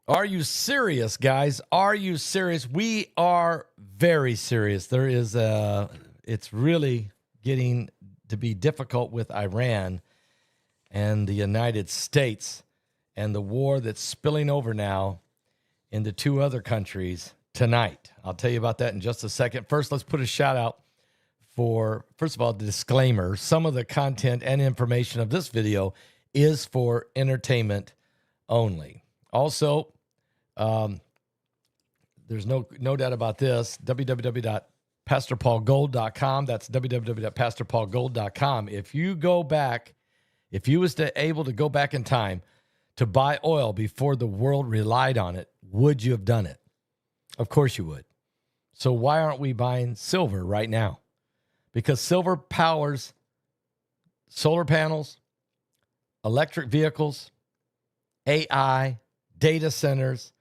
Are you serious, guys? Are you serious? We are very serious. It's really getting to be difficult with Iran and the United States and the war that's spilling over now into two other countries tonight. I'll tell you about that in just a second. First, let's put a shout out for, first of all, the disclaimer. Some of the content and information of this video is for entertainment only. Also, there's no doubt about this, www.pastorpaulgold.com. That's www.pastorpaulgold.com. If you was able to go back in time to buy oil before the world relied on it, would you have done it? Of course you would. So why aren't we buying silver right now? Because silver powers solar panels, electric vehicles, AI, data centers,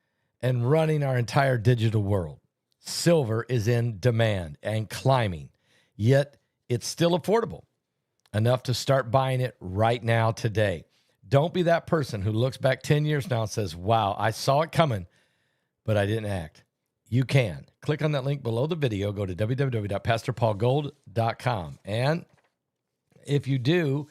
and running our entire digital world. Silver is in demand and climbing, yet it's still affordable enough to start buying it right now today. Don't be that person who looks back 10 years now and says, wow, I saw it coming, but I didn't act. You can. Click on that link below the video. Go to www.pastorpaulgold.com. And if you do,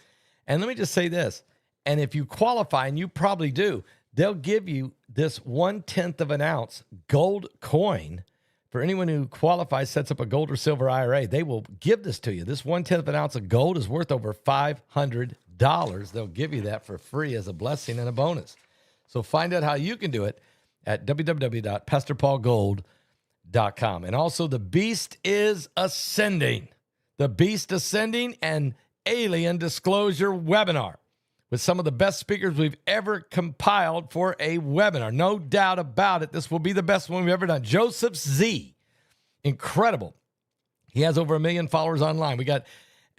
and let me just say this, and if you qualify, and you probably do, they'll give you this 1/10 of an ounce gold coin. For anyone who qualifies, sets up a gold or silver IRA, they will give this to you. This 1/10 of an ounce of gold is worth over $500. They'll give you that for free as a blessing and a bonus. So find out how you can do it at www.pastorpaulgold.com. And also, the beast is ascending. The beast ascending, and alien disclosure webinar with some of the best speakers we've ever compiled for a webinar. No doubt about it. This will be the best one we've ever done. Joseph Z. Incredible. He has over 1 million followers online. We got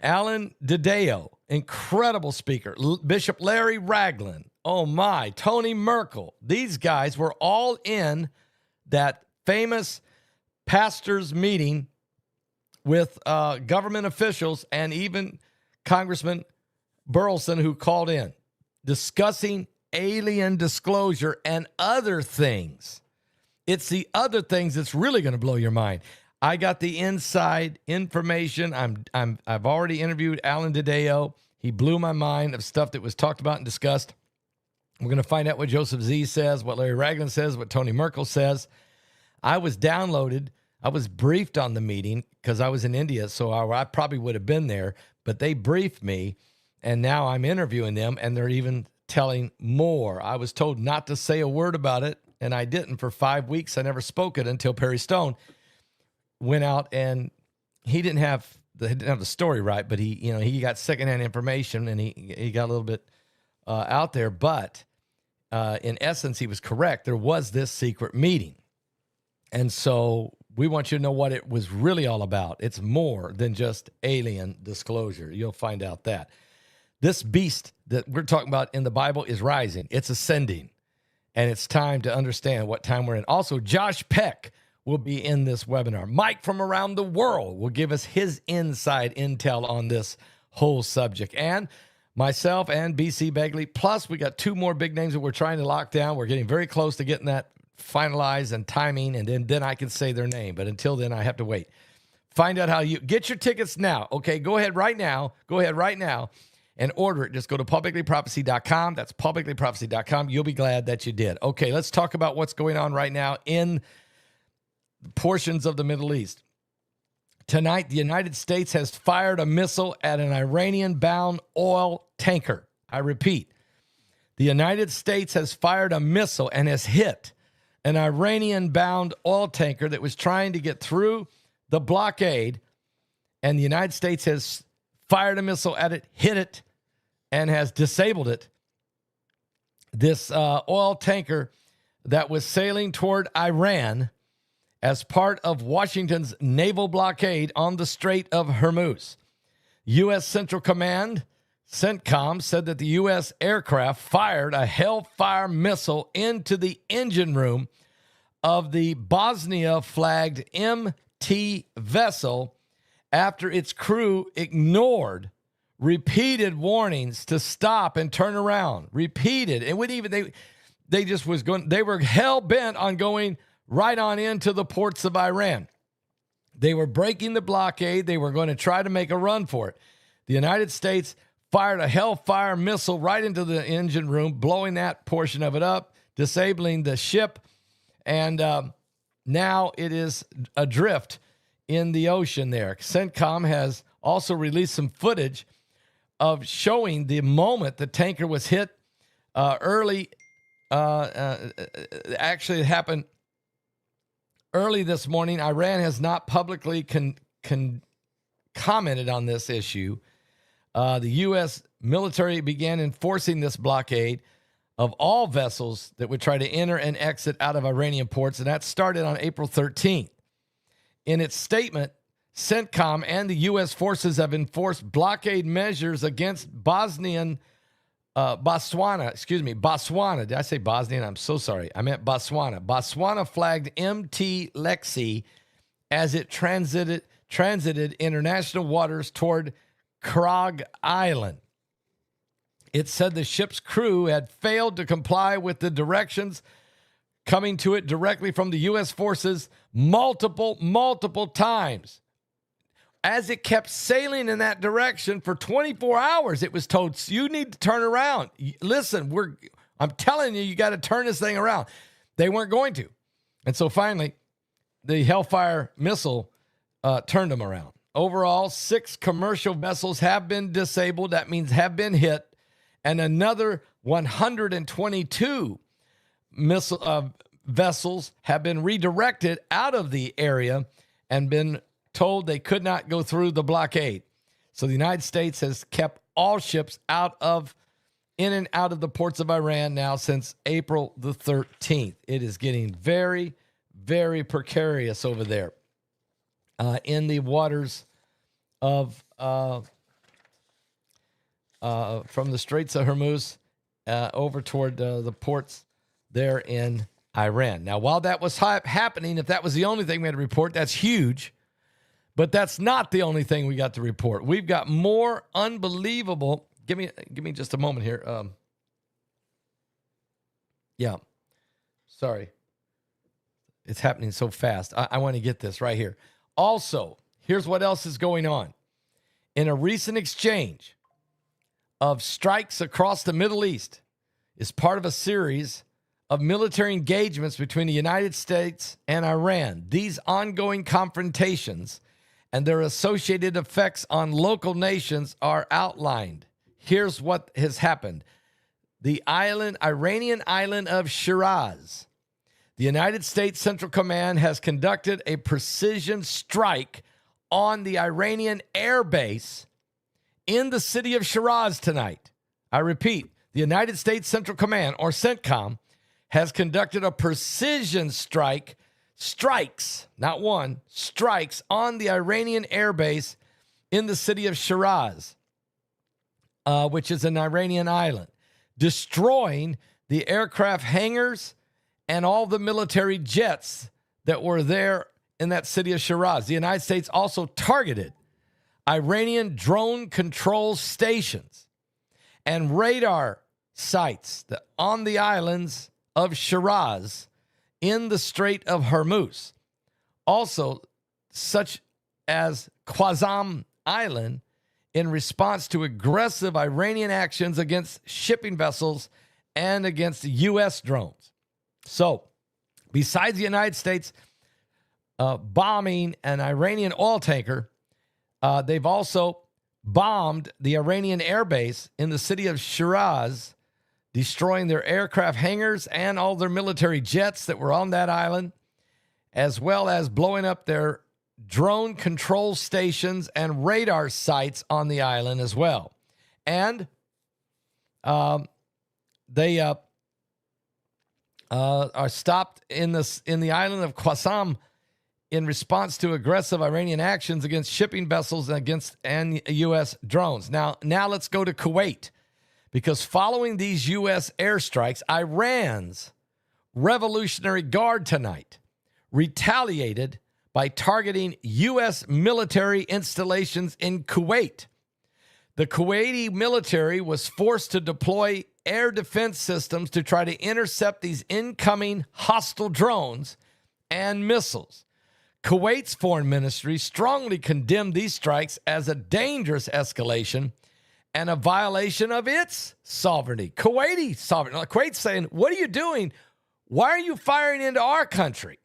Alan Dedeo, incredible speaker. Bishop Larry Ragland. Oh my, Tony Merkel. These guys were all in that famous pastors meeting with government officials and even Congressman Burleson, who called in, discussing alien disclosure and other things. It's the other things that's really going to blow your mind. I got the inside information. I've already interviewed Alan Dedeo. He blew my mind of stuff that was talked about and discussed. We're going to find out what Joseph Z says, what Larry Ragland says, what Tony Merkel says. I was briefed on the meeting because I was in India, so I probably would have been there, but they briefed me. And now I'm interviewing them, and they're even telling more. I was told not to say a word about it, and I didn't. For 5 weeks, I never spoke it until Perry Stone went out, and he didn't have the story right, but he got secondhand information, and he got a little bit out there. But in essence, he was correct. There was this secret meeting, and so we want you to know what it was really all about. It's more than just alien disclosure. You'll find out that. This beast that we're talking about in the Bible is rising. It's ascending, and it's time to understand what time we're in. Also, Josh Peck will be in this webinar. Mike from around the world will give us his inside intel on this whole subject. And myself and BC Begley, plus we got 2 more big names that we're trying to lock down. We're getting very close to getting that finalized and timing, and then I can say their name. But until then, I have to wait. Find out how you get your tickets now. Okay, go ahead right now. And order it. Just go to publiclyprophecy.com. That's publiclyprophecy.com. You'll be glad that you did. Okay, let's talk about what's going on right now in portions of the Middle East. Tonight, the United States has fired a missile at an Iranian-bound oil tanker. I repeat, the United States has fired a missile and has hit an Iranian-bound oil tanker that was trying to get through the blockade, and the United States has fired a missile at it, hit it, and has disabled it. This oil tanker that was sailing toward Iran as part of Washington's naval blockade on the Strait of Hormuz. U.S. Central Command, CENTCOM, said that the U.S. aircraft fired a Hellfire missile into the engine room of the Bosnia-flagged MT vessel after its crew ignored repeated warnings to stop and turn around. Repeated. It would even They were hell bent on going right on into the ports of Iran. They were breaking the blockade. They were going to try to make a run for it. The United States fired a Hellfire missile right into the engine room, blowing that portion of it up, disabling the ship, and now it is adrift in the ocean there. CENTCOM has also released some footage of showing the moment the tanker was hit early. Actually, it happened early this morning. Iran has not publicly commented on this issue. The U.S. military began enforcing this blockade of all vessels that would try to enter and exit out of Iranian ports, and that started on April 13th. In its statement, CENTCOM and the U.S. forces have enforced blockade measures against Botswana. Did I say Bosnian? I'm so sorry. I meant Botswana. Botswana flagged MT Lexi as it transited international waters toward Krog Island. It said the ship's crew had failed to comply with the directions coming to it directly from the U.S. forces multiple times. As it kept sailing in that direction for 24 hours, it was told, you need to turn around. Listen, I'm telling you, you got to turn this thing around. They weren't going to. And so finally, the Hellfire missile turned them around. Overall, 6 commercial vessels have been disabled. That means have been hit. And another 122 vessels have been redirected out of the area and been told they could not go through the blockade. So the United States has kept all ships in and out of the ports of Iran now since April the 13th. It is getting very, very precarious over there in the waters of from the Straits of Hormuz over toward the ports there in Iran. Now, while that was happening, if that was the only thing we had to report, that's huge. But that's not the only thing we got to report. We've got more unbelievable. Give me just a moment here. Yeah. Sorry. It's happening so fast. I want to get this right here. Also, here's what else is going on. In a recent exchange of strikes across the Middle East is part of a series of military engagements between the United States and Iran. These ongoing confrontations and their associated effects on local nations are outlined. Here's what has happened. The Iranian island of Shiraz. The United States Central Command has conducted a precision strike on the Iranian air base in the city of Shiraz tonight. I repeat, the United States Central Command, or CENTCOM, has conducted a precision strikes, not one, strikes on the Iranian air base in the city of Shiraz, which is an Iranian island, destroying the aircraft hangars and all the military jets that were there in that city of Shiraz. The United States also targeted Iranian drone control stations and radar sites on the islands of Shiraz in the Strait of Hormuz. Also, such as Qasem Island, in response to aggressive Iranian actions against shipping vessels and against U.S. drones. So, besides the United States bombing an Iranian oil tanker, they've also bombed the Iranian airbase in the city of Shiraz, destroying their aircraft hangars and all their military jets that were on that island, as well as blowing up their drone control stations and radar sites on the island as well. And they are stopped in the island of Qasem in response to aggressive Iranian actions against shipping vessels and U.S. drones. Now let's go to Kuwait, because following these U.S. airstrikes, Iran's Revolutionary Guard tonight retaliated by targeting U.S. military installations in Kuwait. The Kuwaiti military was forced to deploy air defense systems to try to intercept these incoming hostile drones and missiles. Kuwait's foreign ministry strongly condemned these strikes as a dangerous escalation and a violation of its sovereignty. Kuwaiti sovereignty. Kuwait's saying, what are you doing? Why are you firing into our country?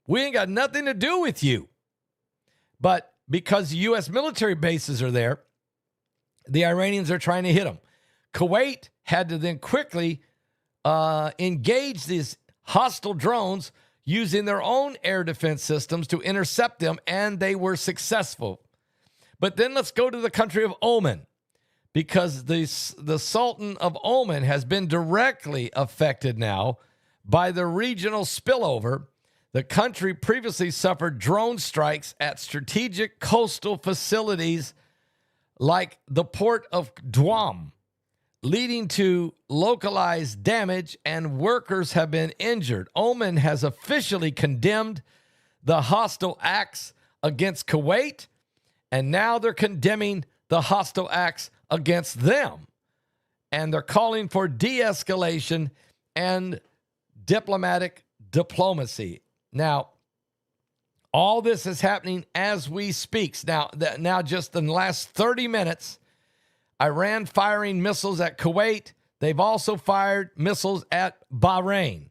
We ain't got nothing to do with you. But because U.S. military bases are there, the Iranians are trying to hit them. Kuwait had to then quickly engage these hostile drones using their own air defense systems to intercept them, and they were successful. But then let's go to the country of Oman, because the Sultan of Oman has been directly affected now by the regional spillover. The country previously suffered drone strikes at strategic coastal facilities like the port of Guam, leading to localized damage, and workers have been injured. Oman has officially condemned the hostile acts against Kuwait, and now they're condemning the hostile acts against them. And they're calling for de-escalation and diplomatic diplomacy. Now, all this is happening as we speak. Now, just in the last 30 minutes, Iran firing missiles at Kuwait. They've also fired missiles at Bahrain.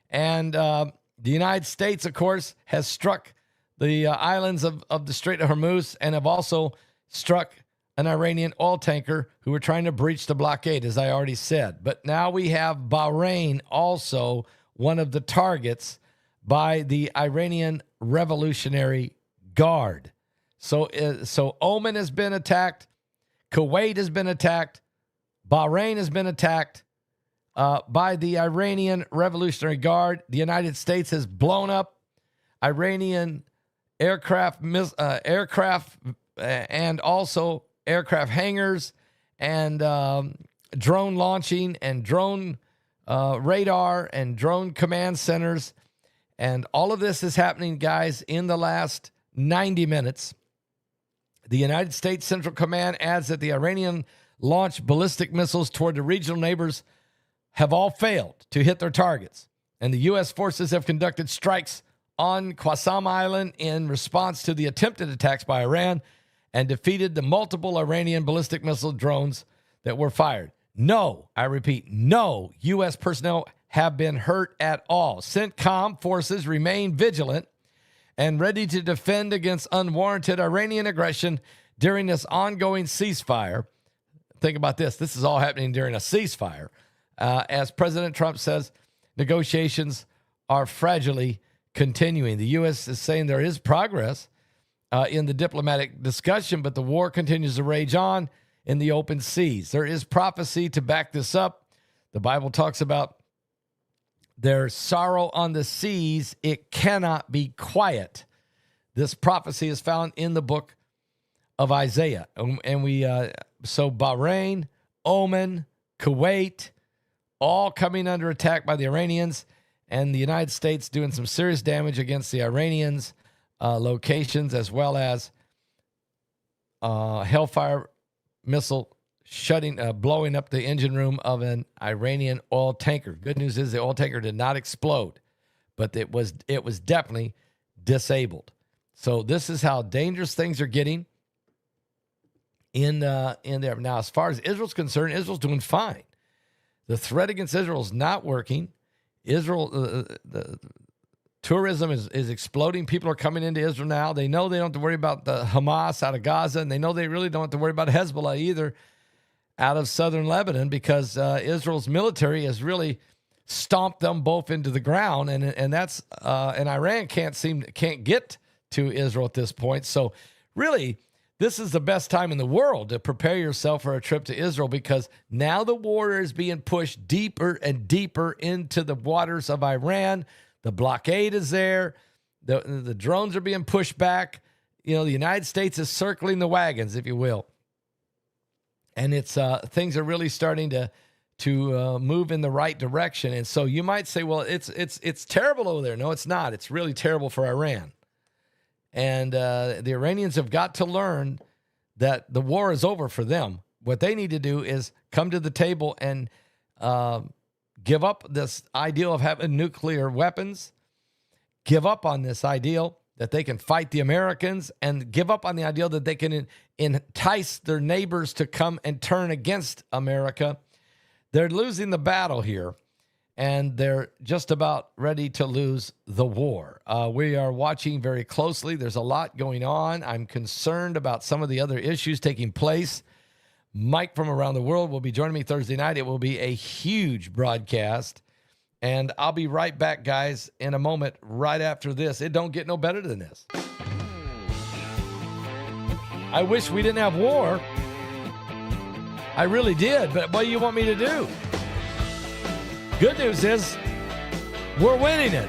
And the United States, of course, has struck the islands of the Strait of Hormuz, and have also struck an Iranian oil tanker who were trying to breach the blockade, as I already said. But now we have Bahrain also one of the targets by the Iranian Revolutionary Guard. So Oman has been attacked. Kuwait has been attacked. Bahrain has been attacked by the Iranian Revolutionary Guard. The United States has blown up Iranian aircraft and also aircraft hangars and drone launching and drone radar and drone command centers. And all of this is happening, guys, in the last 90 minutes. The United States Central Command adds that the Iranian launched ballistic missiles toward the regional neighbors have all failed to hit their targets. And the U.S. forces have conducted strikes on Qassam Island in response to the attempted attacks by Iran and defeated the multiple Iranian ballistic missile drones that were fired. No, I repeat, no U.S. personnel have been hurt at all. CENTCOM forces remain vigilant and ready to defend against unwarranted Iranian aggression during this ongoing ceasefire. Think about this. This is all happening during a ceasefire. As President Trump says, negotiations are fragilely continuing. The U.S. is saying there is progress in the diplomatic discussion, but the war continues to rage on in the open seas. There is prophecy to back this up. The Bible talks about there's sorrow on the seas. It cannot be quiet. This prophecy is found in the book of Isaiah. So Bahrain, Oman, Kuwait, all coming under attack by the Iranians, and the United States doing some serious damage against the Iranians' locations, as well as Hellfire missile blowing up the engine room of an Iranian oil tanker. Good news is the oil tanker did not explode, but it was definitely disabled. So this is how dangerous things are getting in there. Now, as far as Israel's concerned, Israel's doing fine. The threat against Israel is not working. The tourism is exploding. People are coming into Israel now. They know they don't have to worry about the Hamas out of Gaza, and they know they really don't have to worry about Hezbollah either out of southern Lebanon, because Israel's military has really stomped them both into the ground, and that's and Iran can't get to Israel at this point. So really, this is the best time in the world to prepare yourself for a trip to Israel, because now the war is being pushed deeper and deeper into the waters of Iran. The blockade is there. The drones are being pushed back. The United States is circling the wagons, if you will. And it's things are really starting to move in the right direction. And so you might say, well, it's terrible over there. No, it's not. It's really terrible for Iran. And the Iranians have got to learn that the war is over for them. What they need to do is come to the table and give up this ideal of having nuclear weapons, give up on this ideal that they can fight the Americans, and give up on the ideal that they can entice their neighbors to come and turn against America. They're losing the battle here, and they're just about ready to lose the war. We are watching very closely. There's a lot going on. I'm concerned about some of the other issues taking place. Mike from around the world will be joining me Thursday night. It will be a huge broadcast, and I'll be right back, guys, in a moment right after this. It don't get no better than this. I wish we didn't have war. I really did, but what do you want me to do? Good news is we're winning it.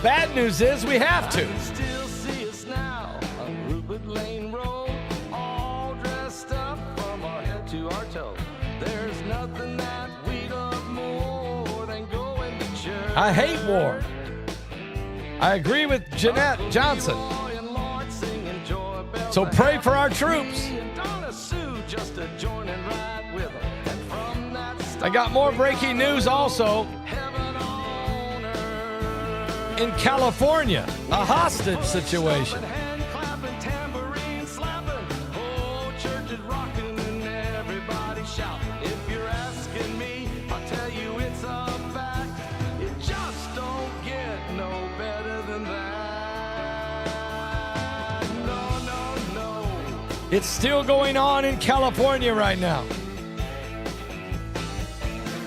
Bad news is we have to. Still see us now on Rupert Lane Road, all dressed up from our head to our toe. There's nothing that we love more than going to church. I hate war. I agree with Jeanette Johnson. So pray for our troops. I got more breaking news also. In California, a hostage situation. It's still going on in California right now.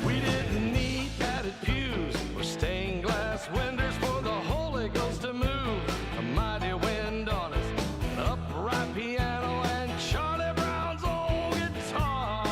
We didn't need padded pews or stained glass windows for the Holy Ghost to move. A mighty wind on us, an upright piano, and Charlie Brown's old guitar.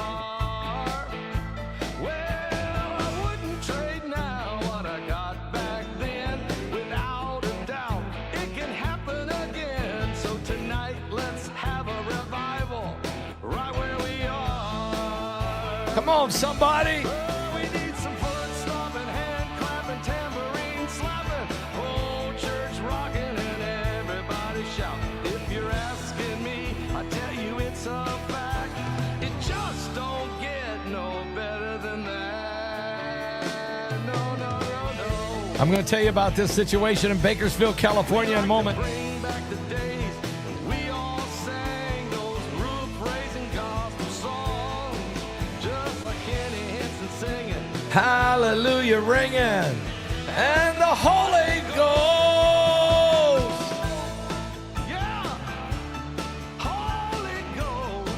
Well, I wouldn't trade now what I got back then. Without a doubt, it can happen again. So tonight, let's have a revival right where we are. Come on, somebody. We need some foot stomping, hand clapping, tambourine slapping, whole church rocking, and everybody shouting. If you're asking me, I tell you it's a fact. It just don't get no better than that. No, no, no, no. I'm going to tell you about this situation in Bakersfield, California in a moment. Bring back the days when we all sang those roof-raising gospel songs, just like Kenny Henson singing. Hallelujah ringing. And the Holy Ghost. Yeah, Holy Ghost.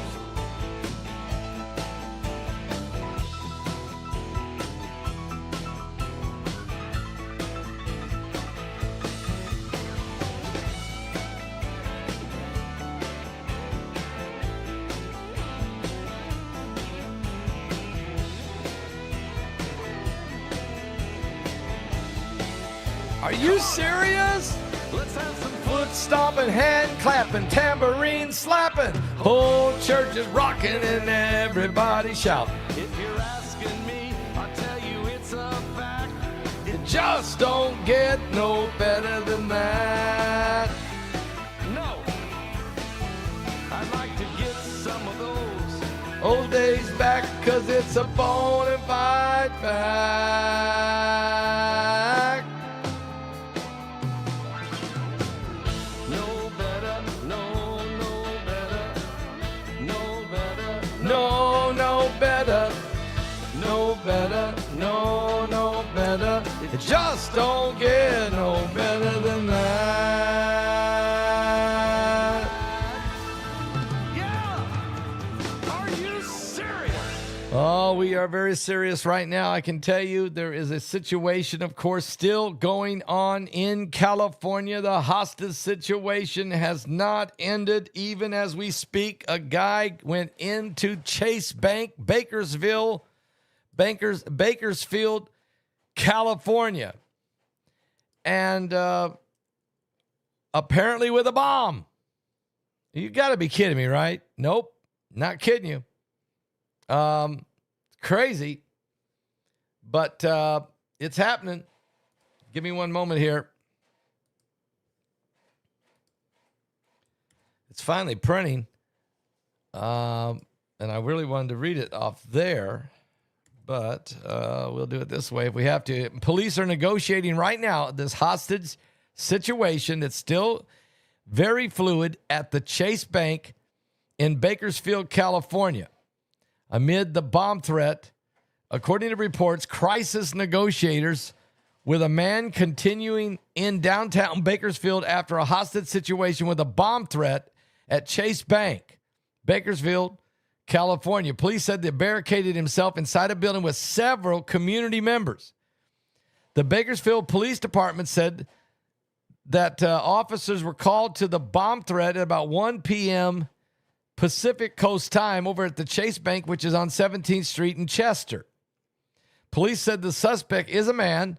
Are you serious? Let's have some Foot stomping, hand clapping, tambourine slapping. Whole church is rocking and everybody shouting. If you're asking me, I tell you it's a fact. It just don't get no better than that. No, I'd like to get some of those. Old days back, cause it's a bona fide fact. No better, no, no better, no better, No, no better. No better, no better. It just don't get no better than that. yeah. Are you serious? Oh, we are very serious right now. I can tell you there is a situation, of course, still going on in California. The hostage situation has not ended even as we speak. A guy went into Chase Bank, Bakersfield, California, and apparently with a bomb. You got to be kidding me, right? Nope, not kidding you. Crazy, but it's happening. Give me one moment here. It's finally printing. And I really wanted to read it off there, but we'll do it this way if we have to. Police are negotiating right now this hostage situation that's still very fluid at the Chase Bank in Bakersfield, California, amid the bomb threat. According to reports, crisis negotiators with a man continuing in downtown Bakersfield after a hostage situation with a bomb threat at Chase Bank, Bakersfield, California. Police said they barricaded himself inside a building with several community members. The Bakersfield Police Department said that officers were called to the bomb threat at about 1 p.m. Pacific Coast time over at the Chase Bank, which is on 17th Street in Chester. Police said the suspect is a man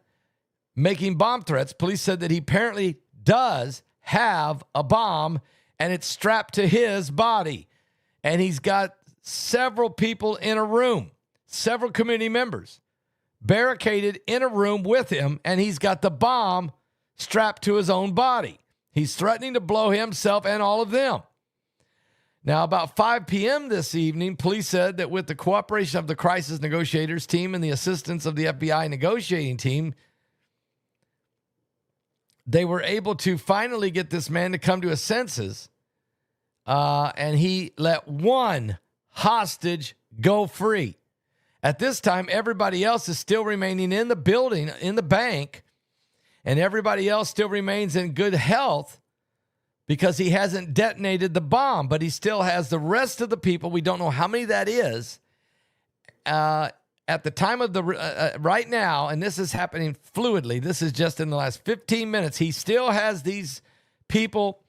making bomb threats. Police said that he apparently does have a bomb and it's strapped to his body. And he's got several people in a room, several community members barricaded in a room with him, and he's got the bomb strapped to his own body. He's threatening to blow himself and all of them. Now, about 5 p.m. this evening, police said that with the cooperation of the crisis negotiators team and the assistance of the FBI negotiating team, they were able to finally get this man to come to his senses, and he let one hostage go free. At this time, everybody else is still remaining in the building, in the bank, and everybody else still remains in good health because he hasn't detonated the bomb, but he still has the rest of the people. We don't know how many that is. At the time of the right now, and this is happening fluidly, this is just in the last 15 minutes, he still has these people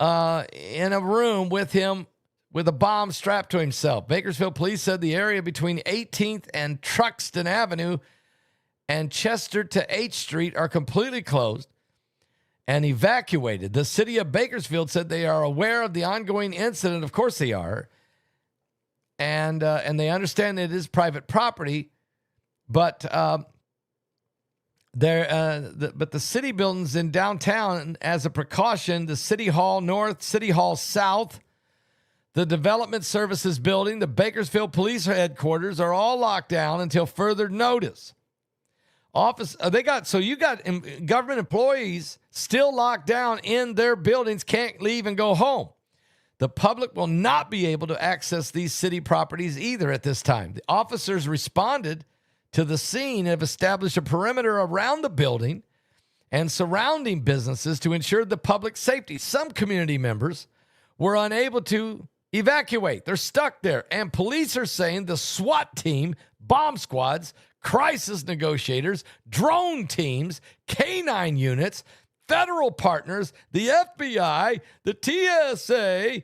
in a room with him with a bomb strapped to himself. Bakersfield police said the area between 18th and Truxton Avenue and Chester to H Street are completely closed and evacuated. The city of Bakersfield said they are aware of the ongoing incident. Of course they are. And they understand that it is private property, but the city buildings in downtown, as a precaution, the City Hall North, City Hall South, the Development Services Building, the Bakersfield Police Headquarters are all locked down until further notice. You got government employees still locked down in their buildings, can't leave and go home. The public will not be able to access these city properties either at this time. The officers responded to the scene and have established a perimeter around the building and surrounding businesses to ensure the public safety. Some community members were unable to evacuate. They're stuck there. And police are saying the SWAT team, bomb squads, crisis negotiators, drone teams, K-9 units, federal partners, the FBI, the TSA,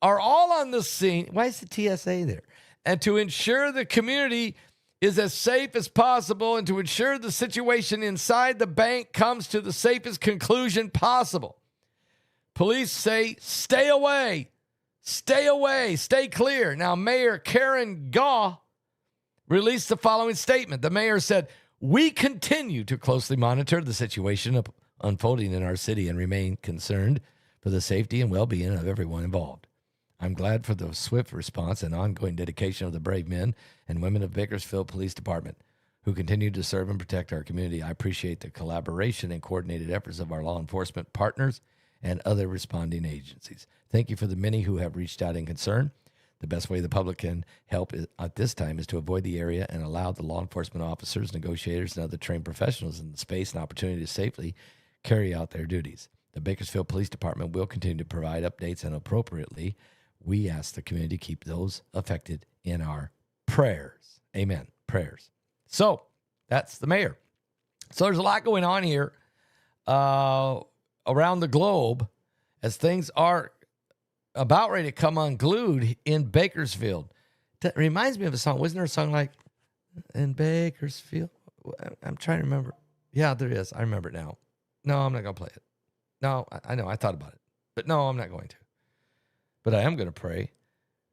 are all on the scene. Why is the TSA there? And to ensure the community is as safe as possible and to ensure the situation inside the bank comes to the safest conclusion possible. Police say, stay away, stay clear. Now, Mayor Karen Gaw released the following statement. The mayor said, "We continue to closely monitor the situation unfolding in our city and remain concerned for the safety and well-being of everyone involved. I'm glad for the swift response and ongoing dedication of the brave men and women of Bakersfield Police Department who continue to serve and protect our community. I appreciate the collaboration and coordinated efforts of our law enforcement partners and other responding agencies. Thank you for the many who have reached out in concern. The best way the public can help at this time is to avoid the area and allow the law enforcement officers, negotiators, and other trained professionals in the space and opportunity to safely carry out their duties. The Bakersfield Police Department will continue to provide updates, and appropriately, we ask the community to keep those affected in our prayers." Amen. Prayers. So that's the mayor. So there's a lot going on here around the globe as things are about ready to come unglued in Bakersfield. That reminds me of a song. Wasn't there a song like, "In Bakersfield"? I'm trying to remember. Yeah, there is. I remember it now. No, I'm not going to play it. No, I know. I thought about it. But no, I'm not going to. But I am going to pray,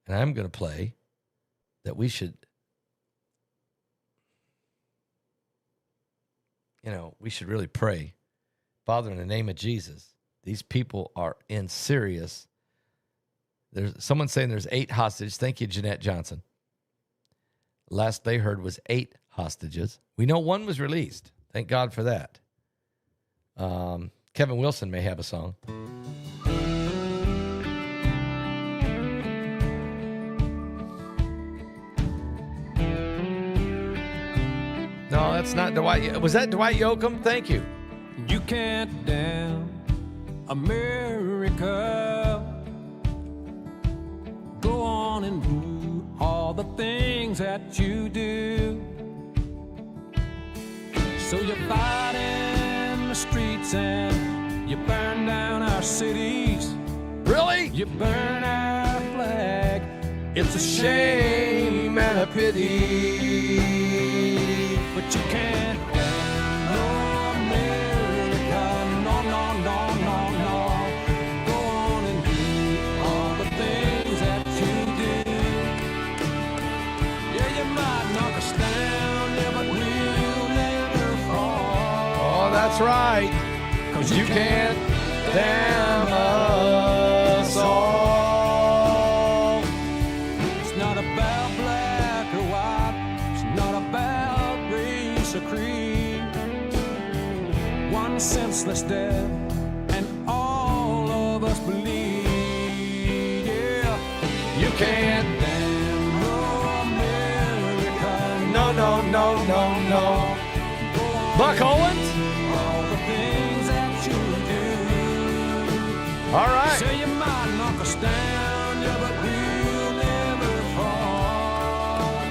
and I am going to play that we should, we should really pray Father, in the name of Jesus, these people are in serious. There's someone saying there's 8 hostages. Thank you, Jeanette Johnson. Last they heard was 8 hostages. We know 1 was released. Thank God for that. Kevin Wilson may have a song. No, that's not Dwight. Was that Dwight Yoakam? Thank you. You can't damn America. Go on and do all the things that you do. So you fight in the streets and you burn down our cities. Really? You burn our flag. It's a shame and a pity. But you can't damn no America. No, no, no, no, no. Go on and do all the things that you do. Yeah, you might knock us down, yeah, but we'll never fall. Oh, that's right. 'Cause You can't damn us all. It's not about black or white. It's not about race or creed. One senseless death, and all of us bleed. Yeah, You can't. damn no America. No, no, no, no, no. Go on Buck Owens? all the things that you do. All right. Say you might knock us down, yeah, but we'll never fall.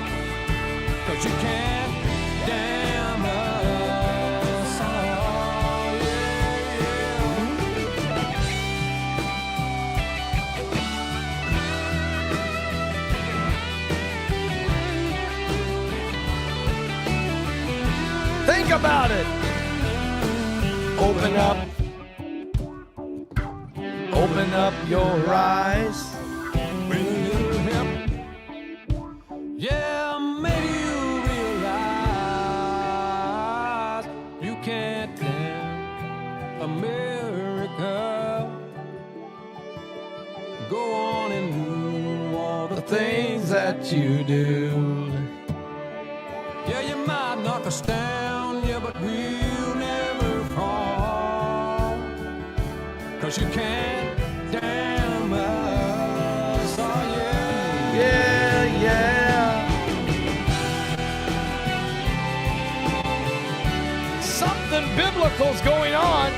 'Cause you can't damn us all, Think about it. Open up. Open up your eyes. With a little help. Yeah, maybe you realize you can't damn America. Go on and do all the things that you do. Yeah, you might knock us down, yeah, but we'll never fall. 'Cause you can't damn us, oh yeah. Yeah, yeah. Something biblical's going on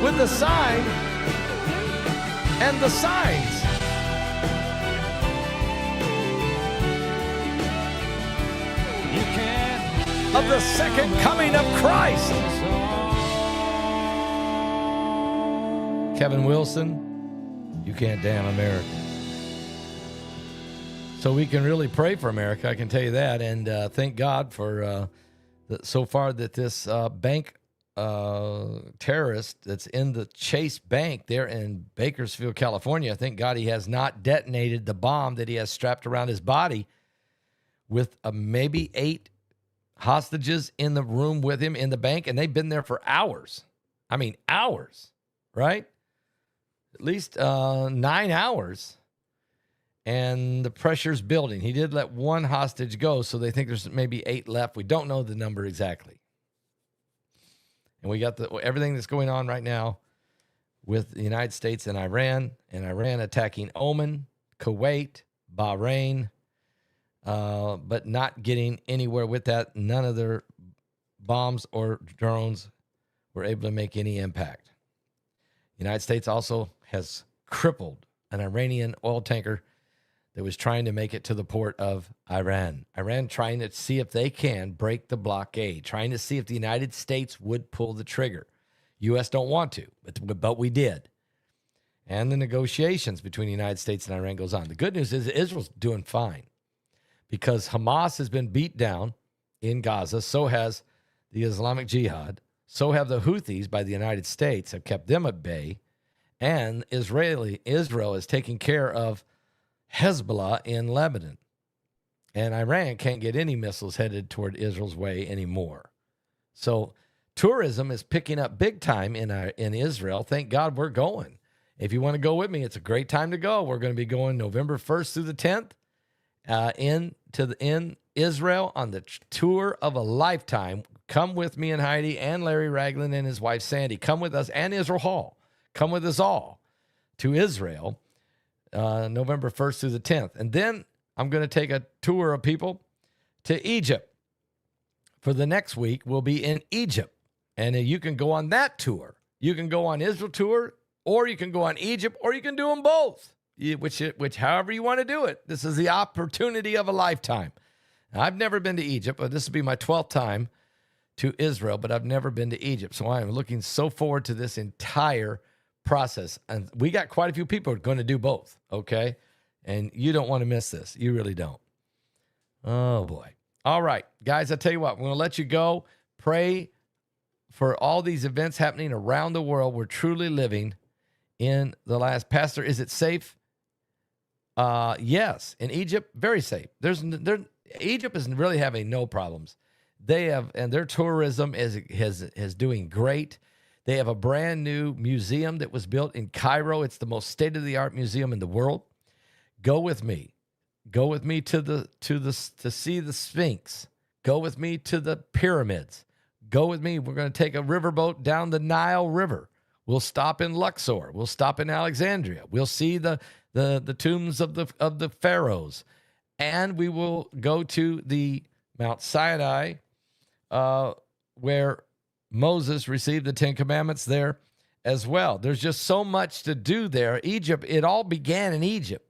with the sign and the signs. You can't Of the second coming of Christ. Kevin Wilson, you can't damn America. So we can really pray for America, I can tell you that, and thank God for so far that this bank terrorist that's in the Chase Bank there in Bakersfield, California, thank God he has not detonated the bomb that he has strapped around his body with maybe 8 hostages in the room with him in the bank, and they've been there for hours. I mean, hours, right? At least 9 hours. And the pressure's building. He did let 1 hostage go, so they think there's maybe 8 left. We don't know the number exactly. And we got everything that's going on right now with the United States and Iran attacking Oman, Kuwait, Bahrain, but not getting anywhere with that. None of their bombs or drones were able to make any impact. The United States also has crippled an Iranian oil tanker that was trying to make it to the port of Iran. Iran trying to see if they can break the blockade, trying to see if the United States would pull the trigger. U.S. don't want to, but we did. And the negotiations between the United States and Iran goes on. The good news is Israel's doing fine because Hamas has been beat down in Gaza. So has the Islamic Jihad. So have the Houthis by the United States, have kept them at bay. And Israel is taking care of Hezbollah in Lebanon. And Iran can't get any missiles headed toward Israel's way anymore. So tourism is picking up big time in Israel. Thank God we're going. If you want to go with me, it's a great time to go. We're going to be going November 1st through the 10th in Israel on the tour of a lifetime. Come with me and Heidi and Larry Ragland and his wife Sandy. Come with us, and Israel Hall. Come with us all to Israel November 1st through the 10th. And then I'm going to take a tour of people to Egypt. For the next week, we'll be in Egypt. And you can go on that tour. You can go on Israel tour, or you can go on Egypt, or you can do them both, which however you want to do it. This is the opportunity of a lifetime. Now, I've never been to Egypt, but this will be my 12th time to Israel, but I've never been to Egypt. So I am looking so forward to this entire process. And we got quite a few people who are going to do both, okay? And you don't want to miss this. You really don't. Oh, boy. All right, guys, I tell you what, we're going to let you go. Pray for all these events happening around the world. We're truly living in the last. Pastor, is it safe? Yes. In Egypt, very safe. Egypt is really having no problems. They have, and their tourism is doing great. They have a brand new museum that was built in Cairo. It's the most state-of-the-art museum in the world. Go with me. Go with me to see the Sphinx. Go with me to the pyramids. Go with me. We're going to take a riverboat down the Nile River. We'll stop in Luxor. We'll stop in Alexandria. We'll see the tombs of the pharaohs, and we will go to the Mount Sinai, where Moses received the Ten Commandments there as well. There's just so much to do there. Egypt, it all began in Egypt.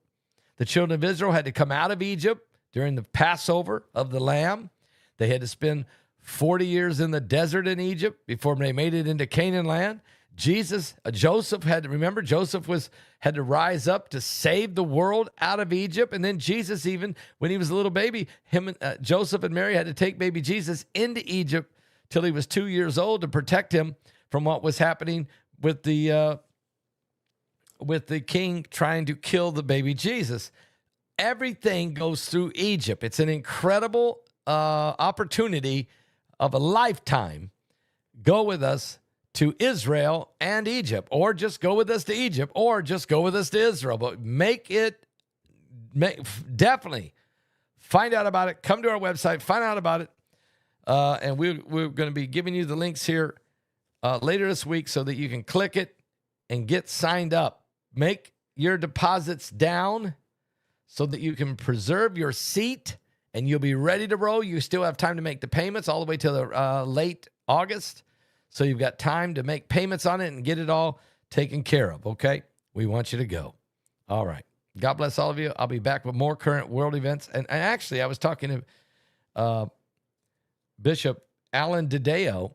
The children of Israel had to come out of Egypt during the Passover of the Lamb. They had to spend 40 years in the desert in Egypt before they made it into Canaan land. Joseph had to rise up to save the world out of Egypt. And then Jesus, even when he was a little baby, Joseph and Mary had to take baby Jesus into Egypt till he was 2 years old to protect him from what was happening with the king trying to kill the baby Jesus. Everything goes through Egypt. It's an incredible opportunity of a lifetime. Go with us to Israel and Egypt, or just go with us to Egypt, or just go with us to Israel. But definitely find out about it. Come to our website, find out about it. And we're going to be giving you the links here later this week so that you can click it and get signed up. Make your deposits down so that you can preserve your seat and you'll be ready to roll. You still have time to make the payments all the way to the late August. So you've got time to make payments on it and get it all taken care of, okay? We want you to go. All right. God bless all of you. I'll be back with more current world events. And actually, I was talking to Bishop Alan DiDeo,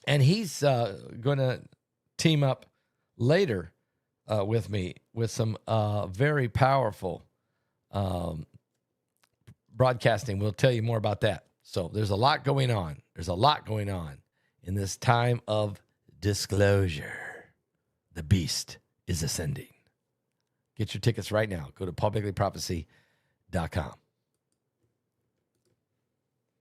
and he's going to team up later with me with some very powerful broadcasting. We'll tell you more about that. So there's a lot going on. There's a lot going on in this time of disclosure. The beast is ascending. Get your tickets right now. Go to paulbegleyprophecy.com.